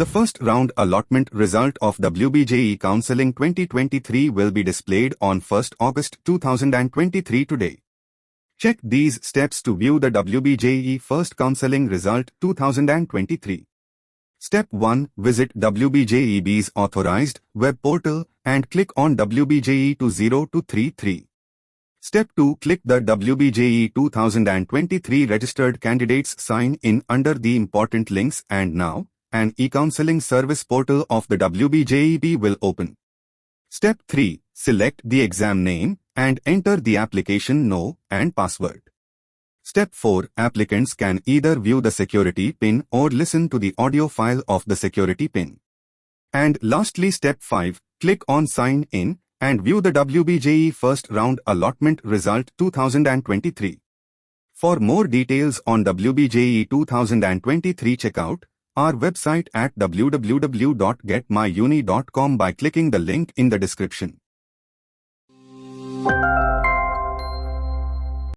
The first round allotment result of WBJEE Counseling 2023 will be displayed on 1st August 2023 today. Check these steps to view the WBJEE First Counseling Result 2023. Step 1. Visit WBJEE's authorized web portal and click on WBJEE 20233. Step 2. Click the WBJEE 2023 Registered Candidates Sign In under the important links, and now an e-counseling service portal of the WBJEE will open. Step 3. Select the exam name and enter the application no and password. Step 4. Applicants can either view the security pin or listen to the audio file of the security pin. And lastly, Step 5. Click on Sign In and view the WBJEE First Round Allotment Result 2023. For more details on WBJEE 2023, check out our website at www.getmyuni.com by clicking the link in the description.